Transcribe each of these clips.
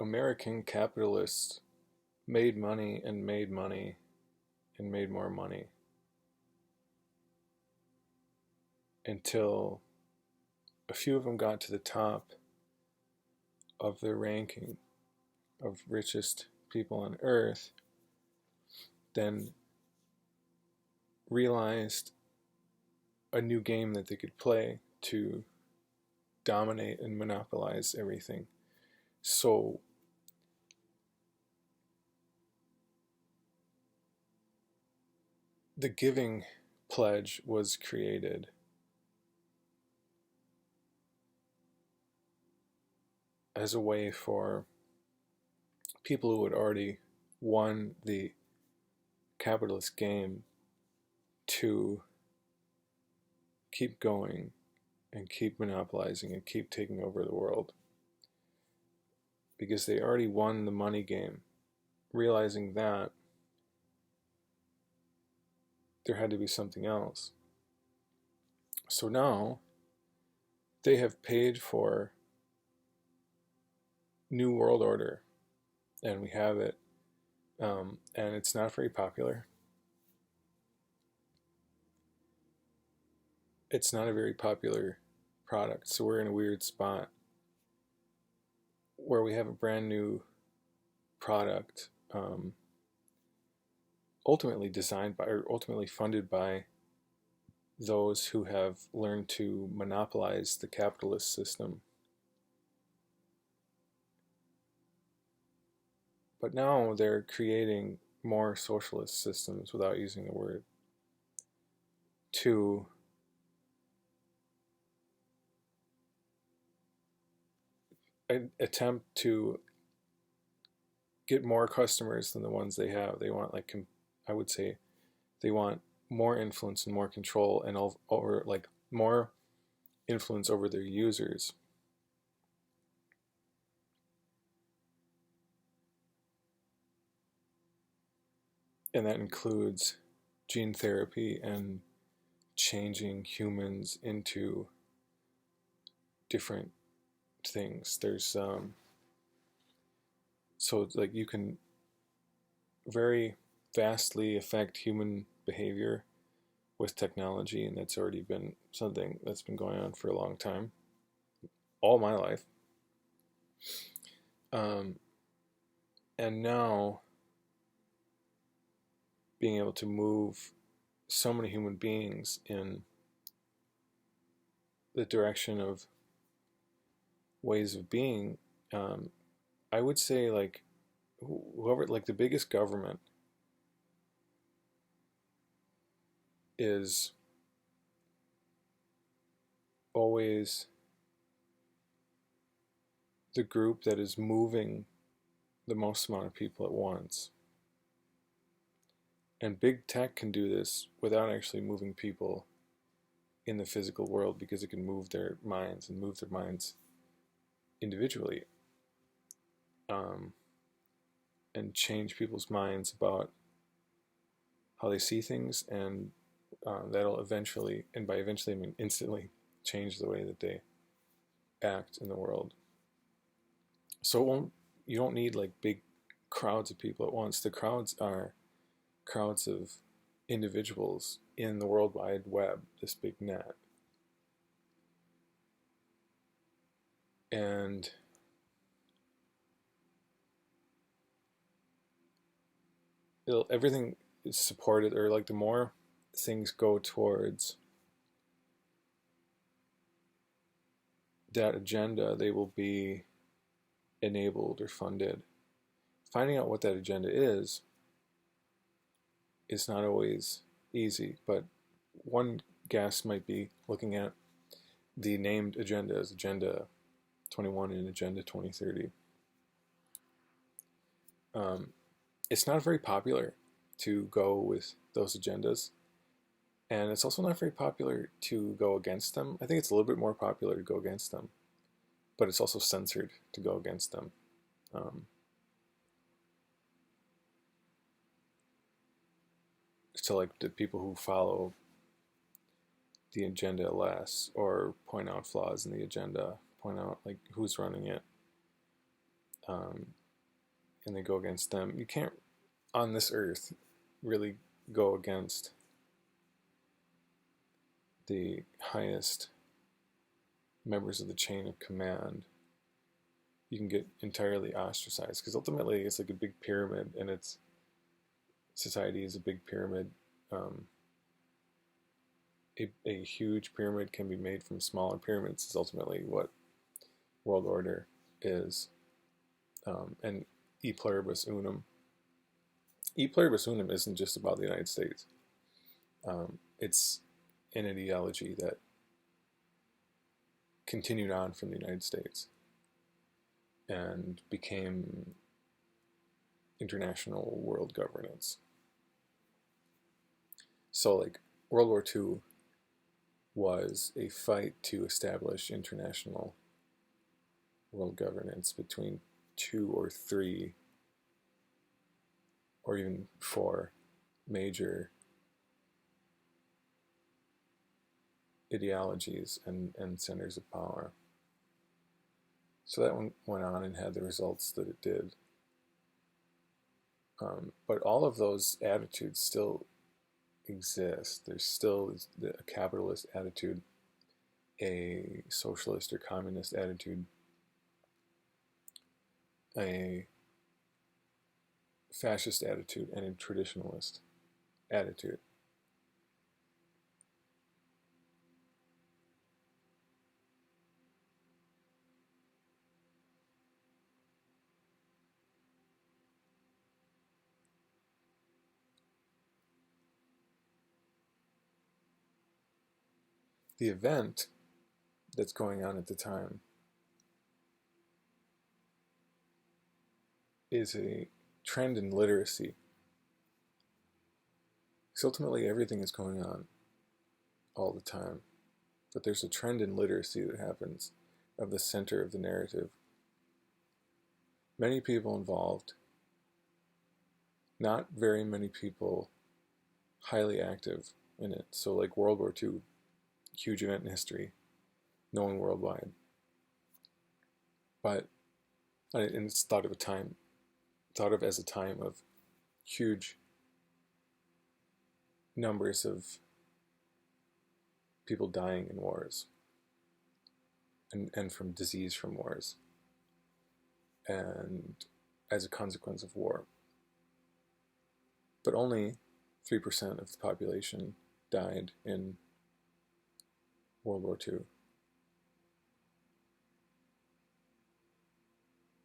American capitalists made money and made money and made more money until a few of them got to the top of their ranking of richest people on earth, then realized a new game that they could play to dominate and monopolize everything. So the giving pledge was created as a way for people who had already won the capitalist game to keep going and keep monopolizing and keep taking over the world, because they already won the money game. Realizing that, there had to be something else. So now they have paid for New World Order, and we have it, and it's not very popular. It's not a very popular product, so we're in a weird spot where we have a brand new product, ultimately designed by, or ultimately funded by, those who have learned to monopolize the capitalist system. But now they're creating more socialist systems, without using the word, to attempt to get more customers than the ones they have. They want, like, I would say, they want more influence and more control, and over, like, more influence over their users. And that includes gene therapy and changing humans into different things. There's so like you can very vastly affect human behavior with technology, and that's already been something that's been going on for a long time, all my life. And now being able to move so many human beings in the direction of ways of being, I would say, like, whoever, like, the biggest government is always the group that is moving the most amount of people at once. And big tech can do this without actually moving people in the physical world, because it can move their minds and move their minds individually, and change people's minds about how they see things, and that'll eventually, and by eventually I mean instantly, change the way that they act in the world. So it won't, you don't need, like, big crowds of people at once. The crowds are crowds of individuals in the World Wide Web, this big net. And everything is supported, or, like, the more things go towards that agenda, they will be enabled or funded. Finding out what that agenda is not always easy, but one guess might be looking at the named agendas, Agenda 21 and Agenda 2030. It's not very popular to go with those agendas, and it's also not very popular to go against them. I think it's a little bit more popular to go against them, but it's also censored to go against them. So, like, the people who follow the agenda less, or point out flaws in the agenda, point out, like, who's running it, um, and they go against them. You can't, on this earth, really go against the highest members of the chain of command. You can get entirely ostracized, because ultimately it's like a big pyramid, and it's society is a big pyramid. A huge pyramid can be made from smaller pyramids is ultimately what world order is. And E Pluribus Unum. E Pluribus Unum isn't just about the United States. It's an ideology that continued on from the United States and became international world governance. So, like, World War II was a fight to establish international world governance between 2 or 3 or even 4 major ideologies and centers of power. So that one went on and had the results that it did. But all of those attitudes still exist. There's still a capitalist attitude, a socialist or communist attitude, a fascist attitude, and a traditionalist attitude. The event that's going on at the time is a trend in literacy. Because ultimately everything is going on all the time. But there's a trend in literacy that happens of the center of the narrative. Many people involved, not very many people highly active in it. So like World War II, huge event in history, known worldwide. But, and it's thought of as a time of huge numbers of people dying in wars and from disease from wars and as a consequence of war. But only 3% of the population died in World War II.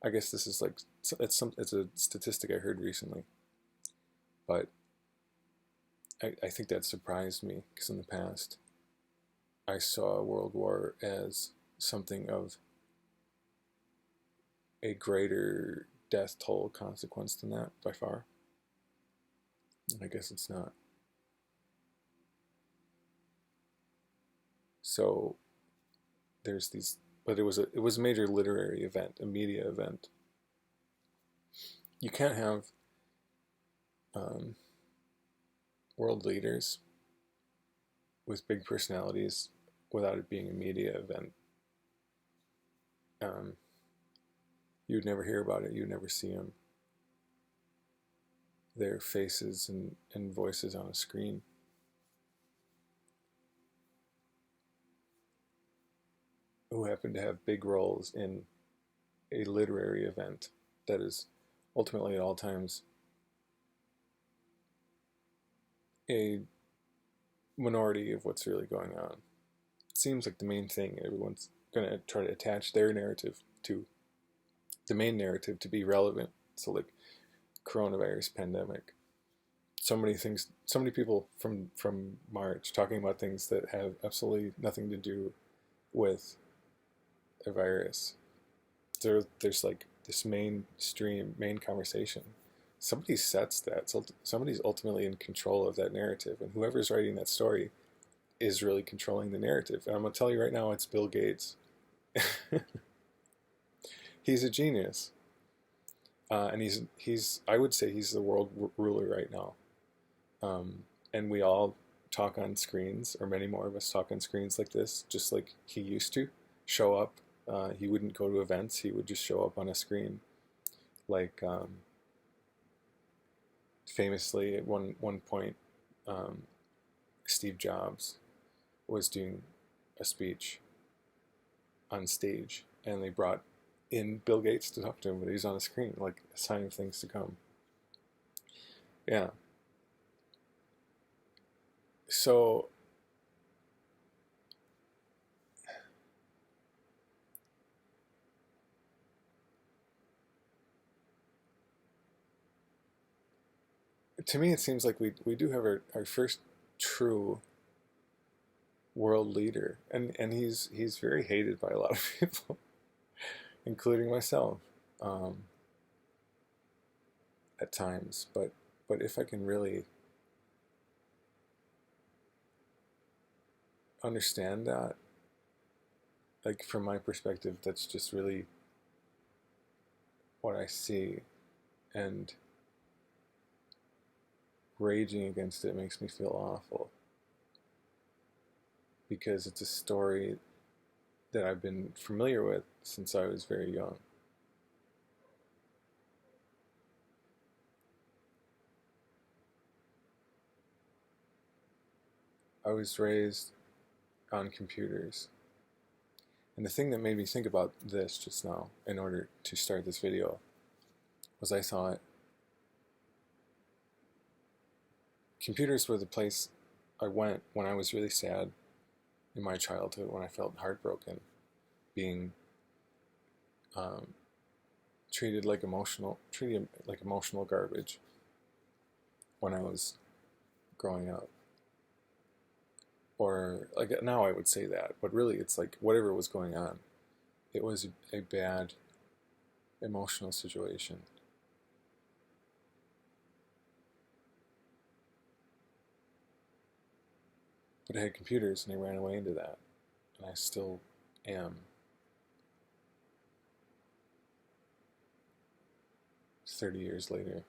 I guess this is like, it's a statistic I heard recently, but I think that surprised me, because in the past I saw World War as something of a greater death toll consequence than that, by far. I guess it's not. So there's these, but it was a major literary event, a media event. You can't have world leaders with big personalities without it being a media event. You would never hear about it. You would never see them. Their faces and voices on a screen. Who happen to have big roles in a literary event that is ultimately at all times a minority of what's really going on. It seems like the main thing, everyone's going to try to attach their narrative to the main narrative to be relevant. So like coronavirus pandemic, so many things, so many people from March talking about things that have absolutely nothing to do with a virus. There's like this main conversation. Somebody sets that, so somebody's ultimately in control of that narrative, and whoever's writing that story is really controlling the narrative. And I'm gonna tell you right now, it's Bill Gates. He's a genius, and he's I would say he's the world ruler right now. And we all talk on screens, or many more of us talk on screens like this, just like he used to show up. He wouldn't go to events; he would just show up on a screen. Like famously, at one point, um, Steve Jobs was doing a speech on stage, and they brought in Bill Gates to talk to him, but he was on a screen, like a sign of things to come. Yeah. So to me, it seems like we do have our first true world leader, and he's very hated by a lot of people, including myself, um, at times. But if I can really understand that, like from my perspective, that's just really what I see, and raging against it makes me feel awful because it's a story that I've been familiar with since I was very young. I was raised on computers. And the thing that made me think about this just now, in order to start this video, was I thought computers were the place I went when I was really sad in my childhood, when I felt heartbroken, being um, treated like emotional garbage when I was growing up. Or like now I would say that, but really it's like whatever was going on, it was a bad emotional situation. But I had computers and I ran away into that, and I still am 30 years later.